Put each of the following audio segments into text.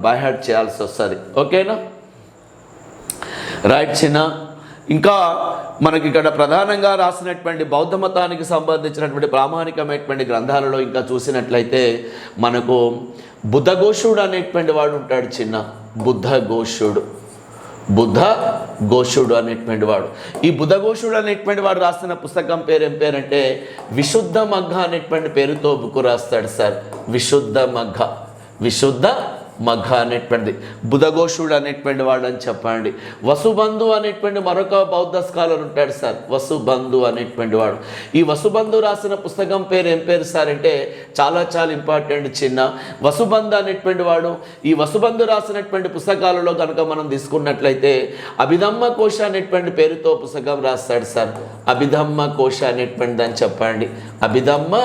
By heart చేయాల్సి వస్తుంది. ఓకేనా, రైట్ చిన్న. ఇంకా మనకి ఇక్కడ ప్రధానంగా రాసినటువంటి బౌద్ధ మతానికి సంబంధించినటువంటి ప్రామాణికమైనటువంటి గ్రంథాలలో ఇంకా చూసినట్లయితే మనకు బుద్ధఘోషుడు అనేటువంటి వాడు ఉంటాడు చిన్న. బుద్ధఘోషుడు అనేటువంటి వాడు. ఈ బుద్ధఘోషుడు అనేటువంటి వాడు రాసిన పుస్తకం పేరు ఏం పేరంటే విశుద్ధ మగ్గ అనేటువంటి పేరుతో బుక్ రాస్తాడు సార్. విశుద్ధ మగ్గ అనేటువంటిది బుద్ధఘోషుడు అనేటువంటి వాడు అని చెప్పండి. వసుబంధు అనేటువంటి మరొక బౌద్ధ స్కాలర్ ఉంటాడు సార్, వసుబంధు అనేటువంటి వాడు. ఈ వసుబంధు రాసిన పుస్తకం పేరు ఏం పేరు సార్ అంటే చాలా చాలా ఇంపార్టెంట్ చిన్న. వసుబంధు అనేటువంటి వాడు ఈ వసుబంధు రాసినటువంటి పుస్తకాలలో కనుక మనం తీసుకున్నట్లయితే అభిధమ్మ కోశ అనేటువంటి పేరుతో పుస్తకం రాస్తాడు సార్. అభిధమ్మ కోశ అనేటువంటిది అని చెప్పండి. అభిధమ్మ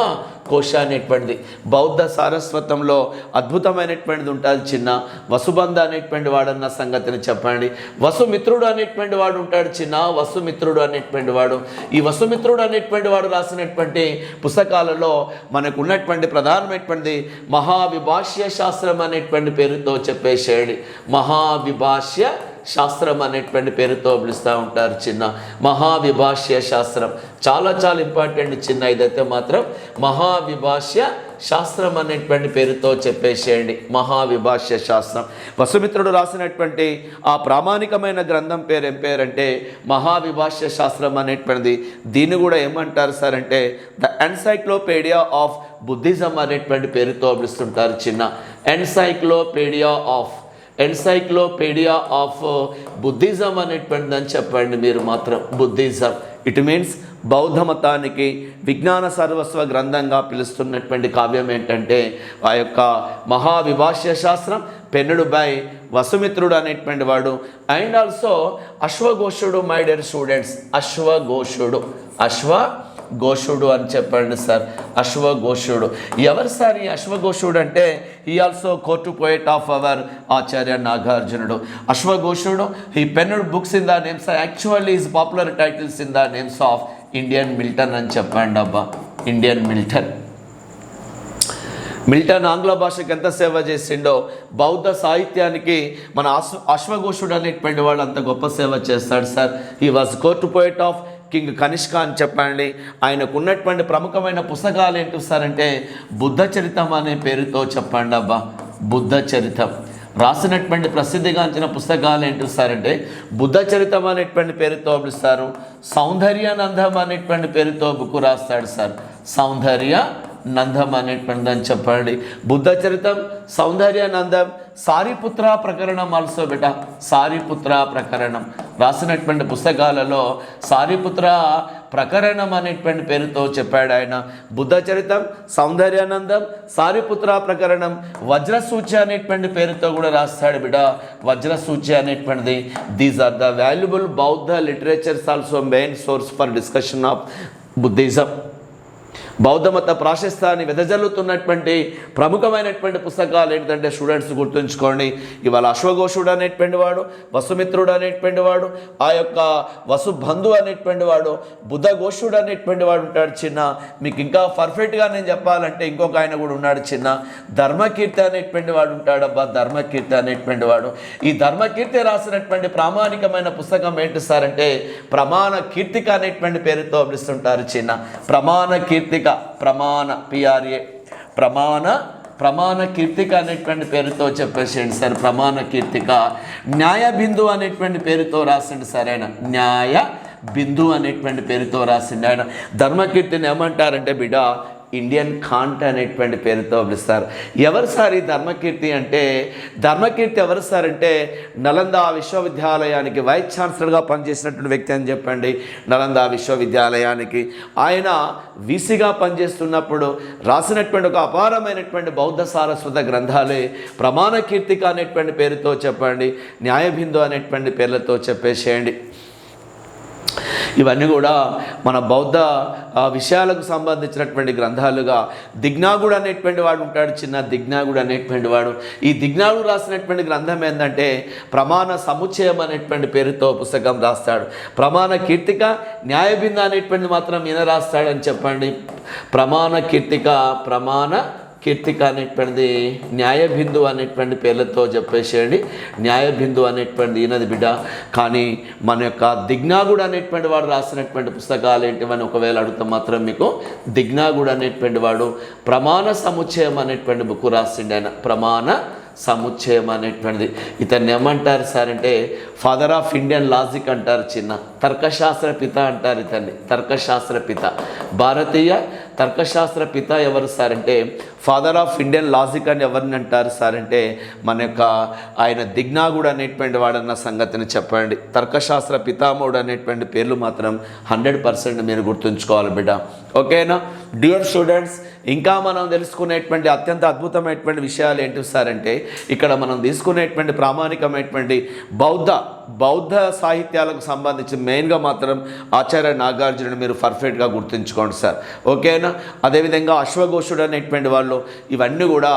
కోశ అనేటువంటిది బౌద్ధ సారస్వతంలో అద్భుతమైనటువంటిది ఉంటుంది చిన్న. వసుబంధ అనేటువంటి వాడన్న సంగతిని చెప్పండి. వసుమిత్రుడు అనేటువంటి వాడు ఉంటాడు చిన్న. వసుమిత్రుడు అనేటువంటి వాడు, ఈ వసుమిత్రుడు అనేటువంటి వాడు రాసినటువంటి పుస్తకాలలో మనకు ఉన్నటువంటి ప్రధానమైనటువంటి మహావిభాష్య శాస్త్రం అనేటువంటి పేరుతో చెప్పేసేయండి. మహావిభాష్య శాస్త్రం అనేటువంటి పేరుతో పిలుస్తూ ఉంటారు చిన్న. మహావిభాష్య శాస్త్రం చాలా చాలా ఇంపార్టెంట్ చిన్న. ఇదైతే మాత్రం మహావిభాష్య శాస్త్రం అనేటువంటి పేరుతో చెప్పేసేయండి. మహావిభాష్య శాస్త్రం వసుమిత్రుడు రాసినటువంటి ఆ ప్రామాణికమైన గ్రంథం పేరు ఏం పేరంటే మహావిభాష్య శాస్త్రం అనేటువంటిది. దీన్ని కూడా ఏమంటారు సార్ అంటే ద ఎన్సైక్లోపీడియా ఆఫ్ బుద్ధిజం అనేటువంటి పేరుతో పిలుస్తుంటారు చిన్న. ఎన్సైక్లోపీడియా ఆఫ్ బుద్ధిజం అనేటువంటిది అని చెప్పండి మీరు మాత్రం. బుద్ధిజం ఇట్ మీన్స్ బౌద్ధ మతానికి విజ్ఞాన సర్వస్వ గ్రంథంగా పిలుస్తున్నటువంటి కావ్యం ఏంటంటే ఆ యొక్క మహావిభాష్య శాస్త్రం పెన్నుడు బై వసుమిత్రుడు అనేటువంటి వాడు. అండ్ ఆల్సో అశ్వఘోషుడు మై డియర్ స్టూడెంట్స్. అశ్వఘోషుడు అని చెప్పండి సార్. అశ్వఘోషుడు ఎవరు సార్ ఈ అశ్వఘోషుడు అంటే he also court poet of our Acharya నాగార్జునుడు. అశ్వఘోషుడు he penned books in the names actually is popular titles in the names of Indian Milton అని చెప్పండి అబ్బా. ఇండియన్ మిల్టన్ ఆంగ్ల భాషకు ఎంత సేవ చేసిండో బౌద్ధ సాహిత్యానికి మన అశ్వఘోషుడు అనేటువంటి వాడు అంత గొప్ప సేవ చేస్తాడు sir. He was court poet of king Kanishka అని చెప్పండి. ఆయనకు ఉన్నటువంటి ప్రముఖమైన పుస్తకాలు ఏంటి సార్ అంటే బుద్ధ చరితం అనే పేరుతో చెప్పండి అబ్బా. బుద్ధ చరితం రాసినటువంటి ప్రసిద్ధిగాంచిన పుస్తకాలు ఏంటి సార్ అంటే బుద్ధ చరితం అనేటువంటి పేరుతో పిలుస్తారు. సౌందర్యానందం అనేటువంటి పేరుతో బుక్ రాస్తాడు సార్. సౌందర్యానందం అనేటువంటిది అని చెప్పండి. బుద్ధ చరితం, సౌందర్యానందం, సారిపుత్ర ప్రకరణం ఆల్సో బెట. సారిపుత్ర ప్రకరణం రాసినటువంటి పుస్తకాలలో సారిపుత్ర ప్రకరణం అనేటువంటి పేరుతో చెప్పాడు ఆయన. బుద్ధ చరితం, సౌందర్యానందం, సారిపుత్ర ప్రకరణం, వజ్రసూచి అనేటువంటి పేరుతో కూడా రాస్తాడు బిడ. వజ్రసూచి అనేటువంటిది. దీస్ ఆర్ ద వాల్యుబుల్ బౌద్ధ literatures also main source for discussion of Buddhism. బౌద్ధ మత ప్రాశస్త్యాన్ని వెదజల్లుతున్నటువంటి ప్రముఖమైనటువంటి పుస్తకాలు ఏంటంటే స్టూడెంట్స్ గుర్తుంచుకోండి. ఇవాళ అశ్వఘోషుడు అనేటువంటి వాడు, వసుమిత్రుడు అనేటువంటి వాడు, ఆ యొక్క వసుబంధు అనేటువంటి వాడు, బుద్ధఘోషుడు అనేటువంటి వాడు ఉంటాడు చిన్న. మీకు ఇంకా పర్ఫెక్ట్గా నేను చెప్పాలంటే ఇంకొక ఆయన కూడా ఉన్నాడు చిన్న. ధర్మకీర్తి అనేటువంటి వాడు ఉంటాడబ్బా. ధర్మకీర్తి అనేటువంటి వాడు. ఈ ధర్మకీర్తి రాసినటువంటి ప్రామాణికమైన పుస్తకం ఏంటి సార్ అంటే ప్రమాణ కీర్తిక అనేటువంటి పేరుతో పిలుస్తుంటారు చిన్న. ప్రమాణ కీర్తిక, ప్రమాణ పిఆర్ఏ ప్రమాణ కీర్తిక అనేటువంటి పేరుతో చెప్పేసేయండి సార్. ప్రమాణ కీర్తిక. న్యాయ బిందు అనేటువంటి పేరుతో రాసిండు సార్ ఆయన. న్యాయ బిందు అనేటువంటి పేరుతో రాసిండు ఆయన. ధర్మకీర్తిని ఏమంటారంటే బిడ్డ ఇండియన్ కాంట్ అనేటువంటి పేరుతో పిలుస్తారు. ఎవరు సార్ ఈ ధర్మకీర్తి అంటే ధర్మకీర్తి ఎవరు సార్ అంటే నలంద విశ్వవిద్యాలయానికి వైస్ ఛాన్సలర్గా పనిచేసినటువంటి వ్యక్తి అని చెప్పండి. నలంద విశ్వవిద్యాలయానికి ఆయన వీసీగా పనిచేస్తున్నప్పుడు రాసినటువంటి ఒక అపారమైనటువంటి బౌద్ధ సారస్వత గ్రంథాలే ప్రమాణ కీర్తిక అనేటువంటి పేరుతో చెప్పండి. న్యాయబిందు అనేటువంటి పేర్లతో చెప్పేసేయండి. ఇవన్నీ కూడా మన బౌద్ధ విషయాలకు సంబంధించినటువంటి గ్రంథాలుగా. దిగ్నాగుడు అనేటువంటి వాడు ఉంటాడు చిన్న. దిగ్నాగుడు అనేటువంటి వాడు. ఈ దిగ్నాగుడు రాసినటువంటి గ్రంథం ఏంటంటే ప్రమాణ సముచ్చయం అనేటువంటి పేరుతో పుస్తకం రాస్తాడు. ప్రమాణ కీర్తిక, న్యాయబిందు అనేటువంటి మాత్రం ఈయన రాస్తాడని చెప్పండి. ప్రమాణ కీర్తిక కీర్తిక అనేటువంటిది న్యాయబిందు అనేటువంటి పేర్లతో చెప్పేసేయండి. న్యాయబిందు అనేటువంటిది ఈయనది బిడ్డ. కానీ మన యొక్క దిగ్నాగుడు అనేటువంటి వాడు రాసినటువంటి పుస్తకాలు ఏంటివని ఒకవేళ అడుగుతా మాత్రం మీకు దిగ్నాగుడు అనేటువంటి వాడు ప్రమాణ సముచ్చయం అనేటువంటి బుక్ రాసిండు ఆయన. ప్రమాణ సముచ్చయం అనేటువంటిది. ఇతన్ని ఏమంటారు సార్ అంటే ఫాదర్ ఆఫ్ ఇండియన్ లాజిక్ అంటారు. చిన్న తర్కశాస్త్ర పిత అంటారు ఇతన్ని. తర్కశాస్త్ర పిత, భారతీయ తర్కశాస్త్ర పిత ఎవరు సార్ అంటే ఫాదర్ ఆఫ్ ఇండియన్ లాజిక్ అని ఎవరిని అంటారు సార్ అంటే మన యొక్క ఆయన దిగ్నాగుడు అనేటువంటి వాడన్న సంగతిని చెప్పండి. తర్కశాస్త్ర పితామహుడు అనేటువంటి పేర్లు మాత్రం 100% మీరు గుర్తుంచుకోవాలి బిడ్డ. ఓకేనా డియర్ స్టూడెంట్స్, ఇంకా మనం తెలుసుకునేటువంటి అత్యంత అద్భుతమైనటువంటి విషయాలు ఏంటి సార్ అంటే ఇక్కడ మనం తీసుకునేటువంటి ప్రామాణికమైనటువంటి బౌద్ధ సాహిత్యాలకు సంబంధించి మెయిన్గా మాత్రం ఆచార్య నాగార్జునుడు మీరు పర్ఫెక్ట్గా గుర్తుంచుకోండి సార్. ఓకేనా. అదేవిధంగా అశ్వఘోషుడు అనేటువంటి వాళ్ళు ఇవన్నీ కూడా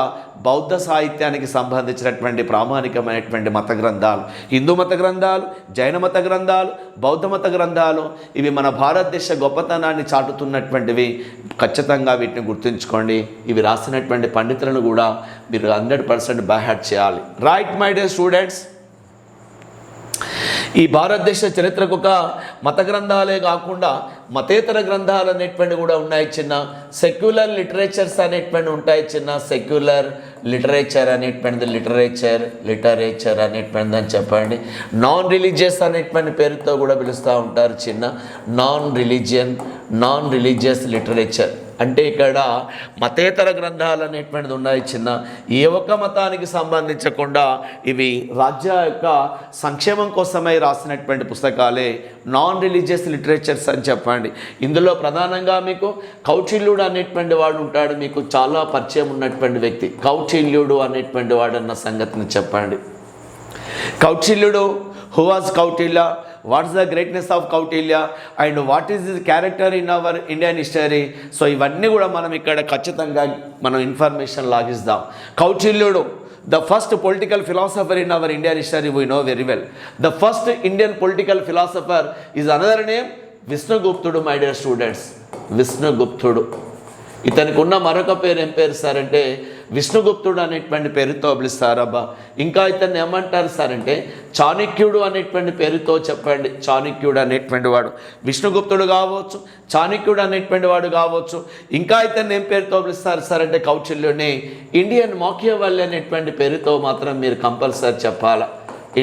బౌద్ధ సాహిత్యానికి సంబంధించినటువంటి ప్రామాణికమైనటువంటి మత గ్రంథాలు. హిందూ మత గ్రంథాలు, జైన మత గ్రంథాలు, బౌద్ధ మత గ్రంథాలు ఇవి మన భారతదేశ గొప్పతనాన్ని చాటుతున్నటువంటివి. ఖచ్చితంగా వీటిని గుర్తుంచుకోండి. ఇవి రాసినటువంటి పండితులను కూడా మీరు 100% బైహార్ట్ చేయాలి. రైట్ మై డియర్ స్టూడెంట్స్, ఈ భారతదేశ చరిత్రకు ఒక మత గ్రంథాలే కాకుండా మతేతర గ్రంథాలు అనేటువంటి కూడా ఉన్నాయి చిన్న. సెక్యులర్ లిటరేచర్స్ అనేటువంటి ఉంటాయి చిన్న. సెక్యులర్ లిటరేచర్ అనేటువంటిది లిటరేచర్ అనేటువంటిది అని చెప్పండి. నాన్ రిలీజియస్ అనేటువంటి పేరుతో కూడా పిలుస్తూ ఉంటారు చిన్న. నాన్ రిలీజియస్ లిటరేచర్ అంటే ఇక్కడ మతేతర గ్రంథాలు అనేటువంటిది ఉన్నాయి చిన్న. ఏ ఒక్క మతానికి సంబంధించకుండా ఇవి రాజ్య యొక్క సంక్షేమం కోసమై రాసినటువంటి పుస్తకాలే నాన్ రిలీజియస్ లిటరేచర్స్ అని చెప్పండి. ఇందులో ప్రధానంగా మీకు కౌటిల్యుడు అనేటువంటి వాడు ఉంటాడు. మీకు చాలా పరిచయం ఉన్నటువంటి వ్యక్తి కౌటిల్యుడు అనేటువంటి వాడు అన్న సంగతిని చెప్పండి. కౌటిల్యుడు, who was Kautilya, what's the greatness of Kautilya and what is the character in our Indian history. So ఇవన్నీ కూడా మనం ఇక్కడ ఖచ్చితంగా మనం ఇన్ఫర్మేషన్ లాగిస్తాం. కౌటిల్యుడు the first political philosopher in our Indian history, we know very well. The first Indian political philosopher is another name, Vishnuguptudu, my dear students. Vishnuguptudu. ఇతనికి ఉన్న మరొక పేరు ఏం పేరు సార్ అంటే విష్ణుగుప్తుడు అనేటువంటి పేరుతో పిలుస్తారబ్బా. ఇంకా ఇతన్ని ఏమంటారు సార్ అంటే చాణక్యుడు అనేటువంటి పేరుతో చెప్పండి. చాణక్యుడు అనేటువంటి వాడు విష్ణుగుప్తుడు కావచ్చు, చాణక్యుడు అనేటువంటి వాడు కావచ్చు. ఇంకా ఇతన్ని ఏం పేరుతో పిలుస్తారు సార్ అంటే కౌటిల్యుని ఇండియన్ మాకియావెల్లీ అనేటువంటి పేరుతో మాత్రం మీరు కంపల్సరీ చెప్పాలా.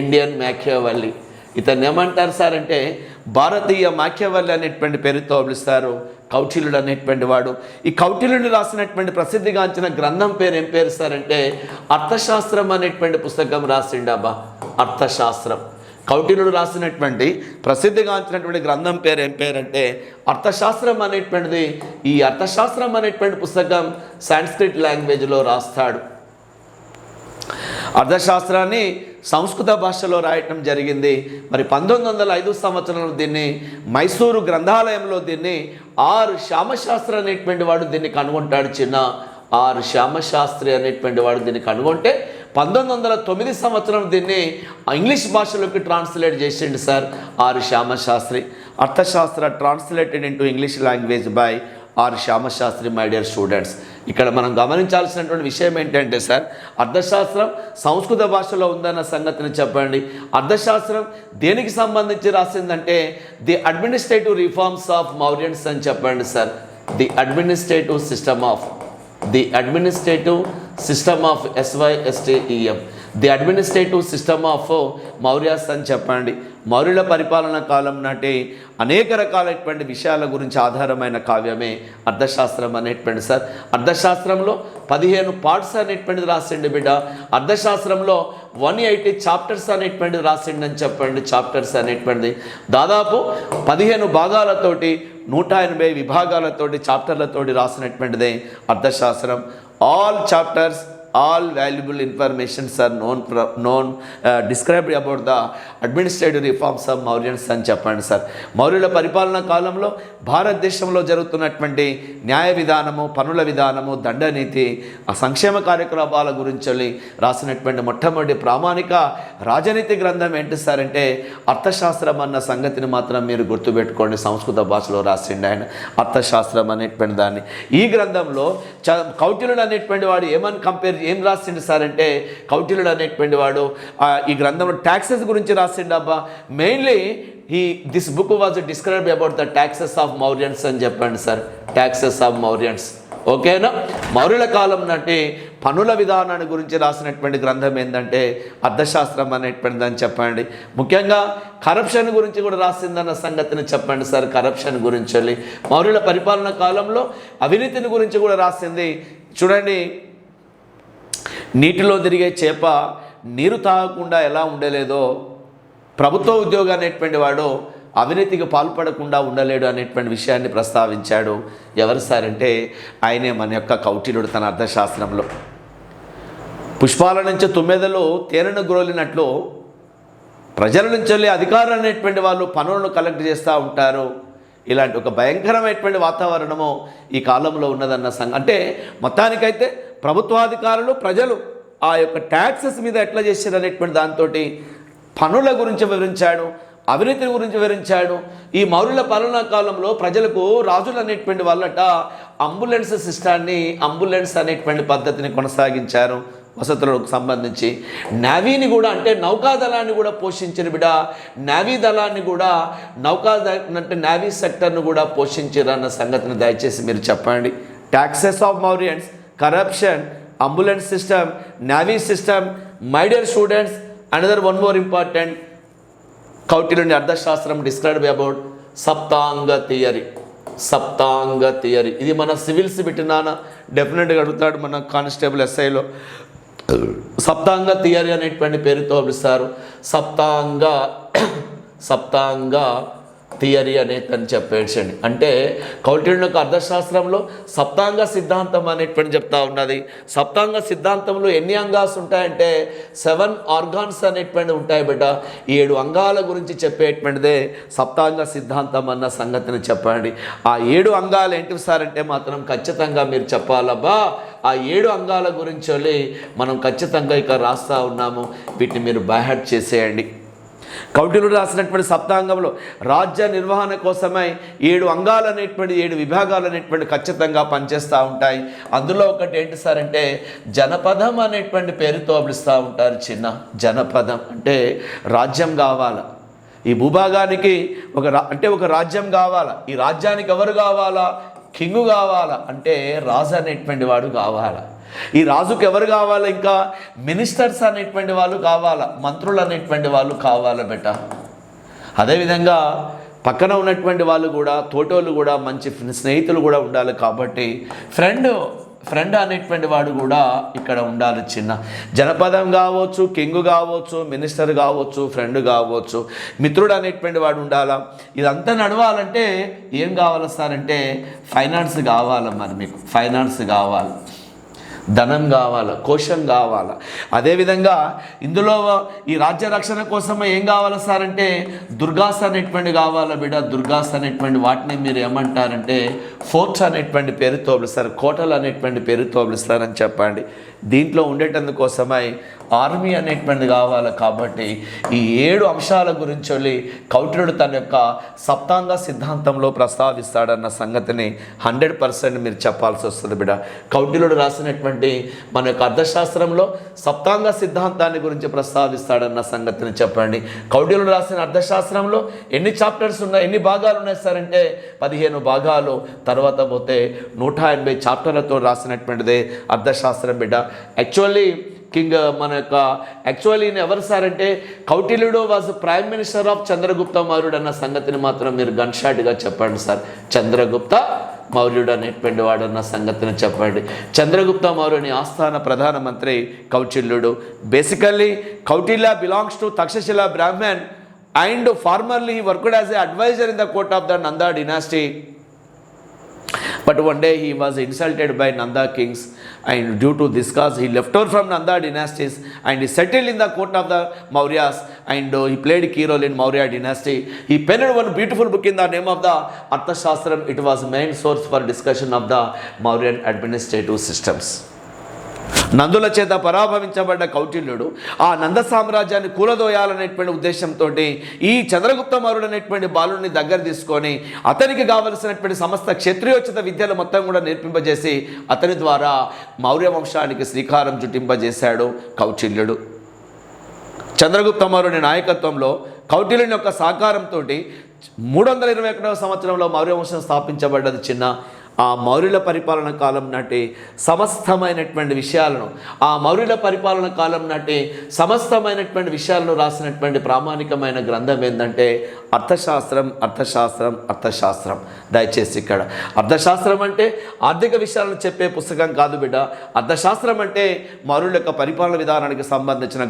ఇండియన్ మాకియావెల్లీ. ఇతన్ని ఏమంటారు సార్ అంటే భారతీయ మాకియావెల్లీ అనేటువంటి పేరుతో పిలుస్తారు. కౌటిల్యుడు అనేటువంటి వాడు. ఈ కౌటిల్యుడు రాసినటువంటి ప్రసిద్ధిగాంచిన గ్రంథం పేరు ఏం పేరు సార్ అంటే అర్థశాస్త్రం అనేటువంటి పుస్తకం రాసిండబ్బా. అర్థశాస్త్రం. కౌటిల్యుడు రాసినటువంటి ప్రసిద్ధిగాంచినటువంటి గ్రంథం పేరు ఏం పేరంటే అర్థశాస్త్రం అనేటువంటిది. ఈ అర్థశాస్త్రం అనేటువంటి పుస్తకం సాంస్క్రిట్ లాంగ్వేజ్లో రాస్తాడు. అర్థశాస్త్రాన్ని సంస్కృత భాషలో రాయటం జరిగింది. మరి 1905 సంవత్సరంలో దీన్ని మైసూరు గ్రంథాలయంలో దీన్ని ఆర్ శ్యామశాస్త్రి అనేటువంటి వాడు దీన్ని కనుగొంటాడు చిన్న. ఆర్ శ్యామశాస్త్రి అనేటువంటి వాడు దీన్ని కనుగొంటే 1909 సంవత్సరం దీన్ని ఇంగ్లీష్ భాషలోకి ట్రాన్స్లేట్ చేసిండు sir R Shamasastry. Arthashastra translated into English language by R Shamasastry. My dear students, ఇక్కడ మనం గమనించాల్సినటువంటి విషయం ఏంటంటే సార్ అర్థశాస్త్రం సంస్కృత భాషలో ఉందన్న సంగతిని చెప్పండి. అర్థశాస్త్రం దేనికి సంబంధించి రాసిందంటే the administrative reforms of Mauryans అని చెప్పండి sir. The administrative system of SYSTEM, the administrative system of Mauryas అని చెప్పండి. మౌర్యుల పరిపాలన కాలం నాటి అనేక రకాలైనటువంటి విషయాల గురించి ఆధారమైన కావ్యమే అర్థశాస్త్రం అనేటువంటి సార్. అర్థశాస్త్రంలో 15 పార్ట్స్ అనేటువంటిది రాసిండు బిడ్డ. అర్థశాస్త్రంలో 180 చాప్టర్స్ అనేటువంటిది రాసిండని చెప్పండి. చాప్టర్స్ అనేటువంటిది దాదాపు 15 భాగాలతోటి 180 విభాగాలతోటి చాప్టర్లతోటి రాసినటువంటిదే అర్థశాస్త్రం. All chapters all valuable informations are known described about the administrative reforms of Mauryans అని చెప్పండి సార్. మౌర్యుల పరిపాలనా కాలంలో భారతదేశంలో జరుగుతున్నటువంటి న్యాయ విధానము, పనుల విధానము, దండనీతి, ఆ సంక్షేమ కార్యక్రమాల గురించి రాసినటువంటి మొట్టమొదటి ప్రామాణిక రాజనీతి గ్రంథం ఏంటి సార్ అంటే అర్థశాస్త్రం అన్న సంగతిని మాత్రం మీరు గుర్తుపెట్టుకోండి. సంస్కృత భాషలో రాసిండు ఆయన అర్థశాస్త్రం అనేటువంటి దాన్ని. ఈ గ్రంథంలో కౌటిల్యుడు అనేటువంటి వాడు ఏం రాసిండు సార్ అంటే కౌటిల్యుడు అనేటువంటి వాడు ఈ గ్రంథంలో ట్యాక్సెస్ గురించి రాసిండు అబ్బా. Mainly this book was described about the taxes of Mauryans అని చెప్పండి సార్. ట్యాక్సెస్ ఆఫ్ మౌర్యన్స్, ఓకేనా. మౌర్యుల కాలం నాటి పనుల విధానాన్ని గురించి రాసినటువంటి గ్రంథం ఏంటంటే అర్థశాస్త్రం అనేటువంటిది అని చెప్పండి. ముఖ్యంగా కరప్షన్ గురించి కూడా రాసిందన్న సంగతిని చెప్పండి సార్. కరప్షన్ గురించి మౌర్యుల పరిపాలన కాలంలో అవినీతిని గురించి కూడా రాసింది. చూడండి, నీటిలో తిరిగే చేప నీరు తాగకుండా ఎలా ఉండలేదో ప్రభుత్వ ఉద్యోగి అనేటువంటి వాడు అవినీతికి పాల్పడకుండా ఉండలేడు అనేటువంటి విషయాన్ని ప్రస్తావించాడు. ఎవరు సార్ అంటే ఆయనే మన యొక్క కౌటిల్యుడు తన అర్థశాస్త్రంలో. పుష్పాల నుంచి తుమ్మెదలు తేనెను గ్రోలినట్లు ప్రజల నుంచి వెళ్ళి అధికారులు అనేటువంటి వాళ్ళు పనులను కలెక్ట్ చేస్తూ ఉంటారు. ఇలాంటి ఒక భయంకరమైనటువంటి వాతావరణము ఈ కాలంలో ఉన్నదన్న అంటే మొత్తానికైతే ప్రభుత్వాధికారులు ప్రజలు ఆ యొక్క ట్యాక్సెస్ మీద ఎట్లా చేశారు అనేటువంటి దాంతో పనుల గురించి వివరించాడు, అవినీతి గురించి వివరించాడు. ఈ మౌర్యుల పాలనా కాలంలో ప్రజలకు రాజులు అనేటువంటి వాళ్ళట అంబులెన్స్ సిస్టాన్ని, అంబులెన్స్ అనేటువంటి పద్ధతిని కొనసాగించారు వసతులకు సంబంధించి. నేవీని కూడా అంటే నౌకాదళాన్ని కూడా పోషించిన బిడ్డ. నేవీ దళాన్ని కూడా అంటే నేవీ సెక్టర్ను కూడా పోషించారు అన్న సంగతిని దయచేసి మీరు చెప్పండి. Taxes of Mauryans, corruption, ambulance system, navy system. My dear students, another one more important కౌటిల్యుని అర్థశాస్త్రం described about Saptanga theory. Saptanga theory ఇది మన సివిల్స్ పెట్టినాన డెఫినెట్గా అడుగుతాడు మన కానిస్టేబుల్ ఎస్ఐలో. సప్తాంగ థియరీ అనేటువంటి పేరుతో పిలుస్తారు. సప్తాంగ థియరీ అనేది చెప్పేసండి. అంటే కౌటిల్యుని యొక్క అర్థశాస్త్రంలో సప్తాంగ సిద్ధాంతం అనేటువంటి చెప్తా ఉన్నది. సప్తాంగ సిద్ధాంతంలో ఎన్ని అంగాస్ ఉంటాయంటే 7 ఆర్గాన్స్ అనేటువంటి ఉంటాయి బిడ్డ. 7 అంగాల గురించి చెప్పేటువంటిదే సప్తాంగ సిద్ధాంతం అన్న సంగతిని చెప్పండి. ఆ 7 అంగాలు ఏంటివి సార్ అంటే మాత్రం ఖచ్చితంగా మీరు చెప్పాలబ్బా. ఆ 7 అంగాల గురించి మనం ఖచ్చితంగా ఇక్కడ రాస్తూ ఉన్నాము. వీటిని మీరు బైహార్ట్ చేసేయండి. కౌటిల్యుడు రాసినటువంటి సప్తాంగంలో రాజ్య నిర్వహణ కోసమై 7 అంగాలు అనేటువంటి 7 విభాగాలు అనేటువంటి ఖచ్చితంగా పనిచేస్తూ ఉంటాయి. అందులో ఒకటి ఏంటి సార్ అంటే జనపదం అనేటువంటి పేరుతో పిలుస్తూ ఉంటారు. చిన్న జనపదం అంటే రాజ్యం కావాలా, ఈ భూభాగానికి ఒక రాజ్యం కావాలా. ఈ రాజ్యానికి ఎవరు కావాలా? కింగు కావాలా అంటే రాజు అనేటువంటి వాడు కావాలా. ఈ రాజుకు ఎవరు కావాలా? ఇంకా మినిస్టర్స్ అనేటువంటి వాళ్ళు కావాలా, మంత్రులు అనేటువంటి వాళ్ళు కావాలా బెట. అదేవిధంగా పక్కన ఉన్నటువంటి వాళ్ళు కూడా, తోటోళ్ళు కూడా, మంచి స్నేహితులు కూడా ఉండాలి. కాబట్టి ఫ్రెండ్ అనేటువంటి వాడు కూడా ఇక్కడ ఉండాలి. చిన్న జనపదం కావచ్చు, కింగ్ కావచ్చు, మినిస్టర్ కావచ్చు, ఫ్రెండ్ కావచ్చు, మిత్రుడు అనేటువంటి వాడు ఉండాలా. ఇదంతా నడవాలంటే ఏం కావాలి సార్ అంటే ఫైనాన్స్ కావాలి. మరి మీకు ఫైనాన్స్ కావాలి, ధనం కావాలా, కోశం కావాలా. అదేవిధంగా ఇందులో ఈ రాజ్య రక్షణ కోసం ఏం కావాలా సార్ అంటే దుర్గాస్ అనేటువంటి కావాలా బిడ్డ. దుర్గాస్ అనేటువంటి వాటిని మీరు ఏమంటారంటే ఫోర్ట్స్ అనేటువంటి పేరుతో పిలుస్తారు, కోటలు అనేటువంటి పేరుతో పిలుస్తారని చెప్పండి. దీంట్లో ఉండేటందుకోసమై ఆర్మీ అనేటువంటిది కావాలి. కాబట్టి ఈ 7 అంశాల గురించి కౌటిల్యుడు తన యొక్క సప్తాంగ సిద్ధాంతంలో ప్రస్తావిస్తాడన్న సంగతిని 100% మీరు చెప్పాల్సి వస్తుంది బిడ్డ. కౌటిల్యుడు రాసినటువంటి మన యొక్క అర్థశాస్త్రంలో సప్తాంగ సిద్ధాంతాన్ని గురించి ప్రస్తావిస్తాడన్న సంగతిని చెప్పండి. కౌటిల్యుడు రాసిన అర్థశాస్త్రంలో ఎన్ని చాప్టర్స్ ఉన్నాయి, ఎన్ని భాగాలు ఉన్నాయి సార్ అంటే 15 భాగాలు. తర్వాత పోతే 180 చాప్టర్లతో రాసినటువంటిదే అర్థశాస్త్రం బిడ్డ. యాక్చువల్లీ ఎవరు సార్ అంటే కౌటిల్యుడు was prime minister of Chandragupta మౌర్యుడు అన్న సంగతిని మాత్రం మీరు గన్ షాట్గా చెప్పండి సార్. చంద్రగుప్త మౌర్యుడు అనేటువంటి వాడు అన్న సంగతిని చెప్పండి. చంద్రగుప్త మౌర్యుని ఆస్థాన ప్రధానమంత్రి కౌటిల్యుడు. Basically Kautilya belongs to Takshashila brahmin and formerly worked as a adviser in the court of the Nanda dynasty. But one day he was insulted by Nanda kings, and due to this cause he left over from Nanda dynasties and he settled in the court of the Mauryas, and he played a key role in Maurya dynasty. He penned one beautiful book in the name of the Arthashastram. It was main source for discussion of the Mauryan administrative systems. Nandula చేత పరాభవించబడ్డ కౌటిల్యుడు ఆ నంద సామ్రాజ్యాన్ని కూలదోయాలనేటువంటి ఉద్దేశంతో ఈ చంద్రగుప్త మౌర్యుడు అనేటువంటి బాలుని దగ్గర తీసుకొని అతనికి కావలసినటువంటి సమస్త క్షత్రియోచిత విద్యలు మొత్తం కూడా నేర్పింపజేసి అతని ద్వారా మౌర్య వంశానికి శ్రీకారం చుట్టింపజేశాడు కౌటిల్యుడు. చంద్రగుప్త మౌర్యుని నాయకత్వంలో కౌటిల్యుని యొక్క సహకారంతో 321వ సంవత్సరంలో మౌర్య వంశం స్థాపించబడ్డది. చిన్న ఆ మౌర్యుల పరిపాలన కాలం నాటి సమస్తమైనటువంటి విషయాలను రాసినటువంటి ప్రామాణికమైన గ్రంథం ఏంటంటే అర్థశాస్త్రం. దయచేసి ఇక్కడ అర్థశాస్త్రం అంటే ఆర్థిక విషయాలను చెప్పే పుస్తకం కాదు బిడ్డ. అర్థశాస్త్రం అంటే మౌర్యుల యొక్క పరిపాలన విధానానికి సంబంధించిన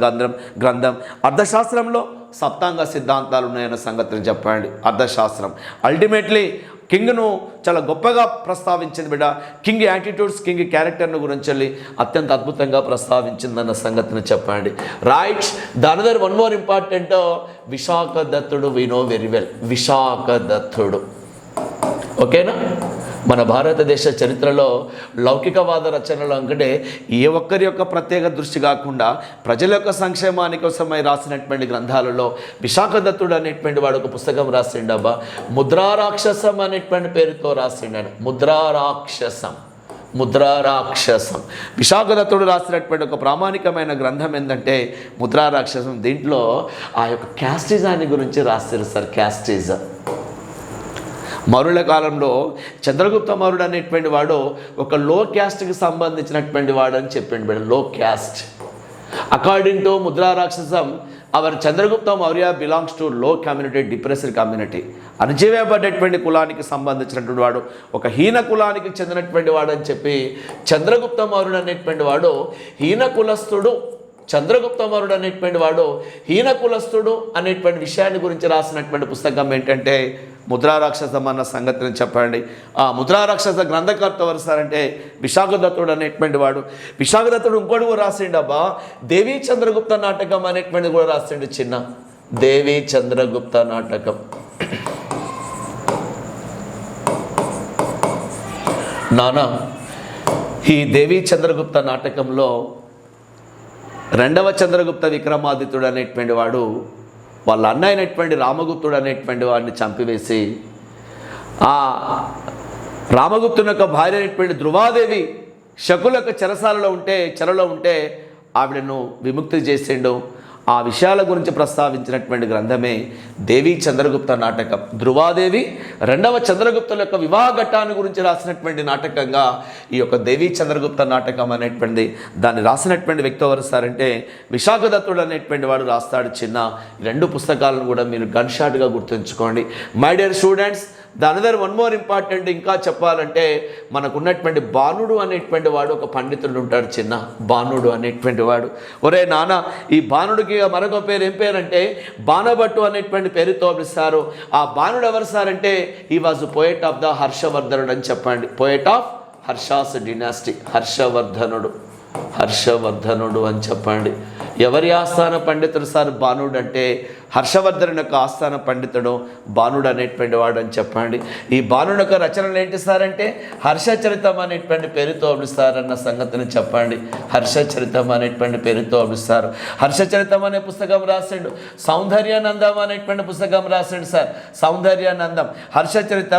గ్రంథం. అర్థశాస్త్రంలో సప్తాంగ సిద్ధాంతాలు ఉన్నాయన్న సంగతిని చెప్పండి. అర్థశాస్త్రం అల్టిమేట్లీ కింగ్ను చాలా గొప్పగా ప్రస్తావించింది బిడ్డ. కింగ్ యాటిట్యూడ్స్, కింగ్ క్యారెక్టర్ను గురించి అత్యంత అద్భుతంగా ప్రస్తావించిందన్న సంగతిని చెప్పండి. Right. The another one more important, విశాఖ దత్తుడు. వి నో వెరీ వెల్ విశాఖ దత్తుడు. ఓకేనా? మన భారతదేశ చరిత్రలో లౌకికవాద రచనలు అంటే ఏ ఒక్కరి యొక్క ప్రత్యేక దృష్టి కాకుండా ప్రజల యొక్క సంక్షేమాని కోసమై రాసినటువంటి గ్రంథాలలో విశాఖ దత్తుడు అనేటువంటి వాడు ఒక పుస్తకం రాసిండబ్బా. ముద్రారాక్షసం అనేటువంటి పేరుతో రాసిండాడు. ముద్రారాక్షసం. విశాఖ దత్తుడు రాసినటువంటి ఒక ప్రామాణికమైన గ్రంథం ఏంటంటే ముద్రారాక్షసం. దీంట్లో ఆ యొక్క క్యాస్టిజాన్ని గురించి రాస్తారు సార్. క్యాస్టిజం మౌర్యుల కాలంలో చంద్రగుప్త మౌర్యుడు అనేటువంటి వాడు ఒక లో క్యాస్ట్కి సంబంధించినటువంటి వాడు అని చెప్పిండు madam. Low caste. According to ముద్రారాక్షసం, our Chandragupta Maurya belongs to low community, depressed community. అణచివేయబడ్డటువంటి కులానికి సంబంధించినటువంటి వాడు, ఒక హీన కులానికి చెందినటువంటి వాడు అని చెప్పి చంద్రగుప్త మౌర్యుడు అనేటువంటి వాడు హీన కులస్థుడు అనేటువంటి విషయాన్ని గురించి రాసినటువంటి పుస్తకం ఏంటంటే ముద్రారాక్షసం అన్న సంగతిని చెప్పండి. ఆ ముద్రారాక్షస గ్రంథకర్త ఎవరు సార్ అంటే విశాఖ దత్తుడు అనేటువంటి వాడు. విశాఖ దత్తుడు ఇంకోటి కూడా రాసిండబ్బా. దేవీ చంద్రగుప్త నాటకం అనేటువంటిది కూడా రాసిండు. చిన్న దేవీ చంద్రగుప్త నాటకం. నానా ఈ దేవీ చంద్రగుప్త నాటకంలో రెండవ చంద్రగుప్త విక్రమాదిత్యుడు అనేటువంటి వాడు వాళ్ళ అన్న అయినటువంటి రామగుప్తుడు అనేటువంటి వాడిని చంపివేసి ఆ రామగుప్తుని యొక్క భార్య అయినటువంటి ధృవాదేవి శకుల యొక్క చెరలో ఉంటే ఆవిడను విముక్తి చేసిండు. ఆ విషయాల గురించి ప్రస్తావించినటువంటి గ్రంథమే దేవీ చంద్రగుప్త నాటకం. ధృవాదేవి రెండవ చంద్రగుప్తుల యొక్క వివాహ ఘట్టాన్ని గురించి రాసినటువంటి నాటకంగా ఈ యొక్క దేవీ చంద్రగుప్త నాటకం అనేటువంటిది. దాన్ని రాసినటువంటి వ్యక్తి ఎవరు సార్ అంటే విశాఖ దత్తుడు అనేటువంటి వాడు రాస్తాడు. చిన్న రెండు పుస్తకాలను కూడా మీరు గన్ షాట్గా గుర్తుంచుకోండి. My dear students, the another one more important, ఇంకా చెప్పాలంటే మనకున్నటువంటి బాణుడు అనేటువంటి వాడు ఒక పండితుడు ఉంటాడు. చిన్న బాణుడు అనేటువంటి వాడు. ఒరే నాన్న, ఈ బాణుడికి మరొక పేరు ఏం పేరంటే బాణభట్టు అనేటువంటి పేరుతో పిలుస్తారు. ఆ బాణుడు ఎవరు సార్ అంటే ఈ వాజ్ పోయెట్ ఆఫ్ ద హర్షవర్ధనుడు అని చెప్పండి. Poet of Harsha's dynasty. హర్షవర్ధనుడు అని చెప్పండి. ఎవరి ఆస్థాన పండితుడు సార్ బాణుడు అంటే హర్షవర్ధనుని యొక్క ఆస్థాన పండితుడు బాణుడు అనేటువంటి వాడు అని చెప్పండి. ఈ బాణుడు యొక్క రచనలు ఏంటి సార్ అంటే హర్షచరితం అనేటువంటి పేరుతో పిలుస్తారన్న సంగతిని చెప్పండి. హర్షచరితం అనేటువంటి పేరుతో పిలుస్తారు. హర్షచరితం అనే పుస్తకం రాసిండు. సౌందర్యానందం అనేటువంటి పుస్తకం రాసిండు సార్. సౌందర్యానందం. హర్షచరితం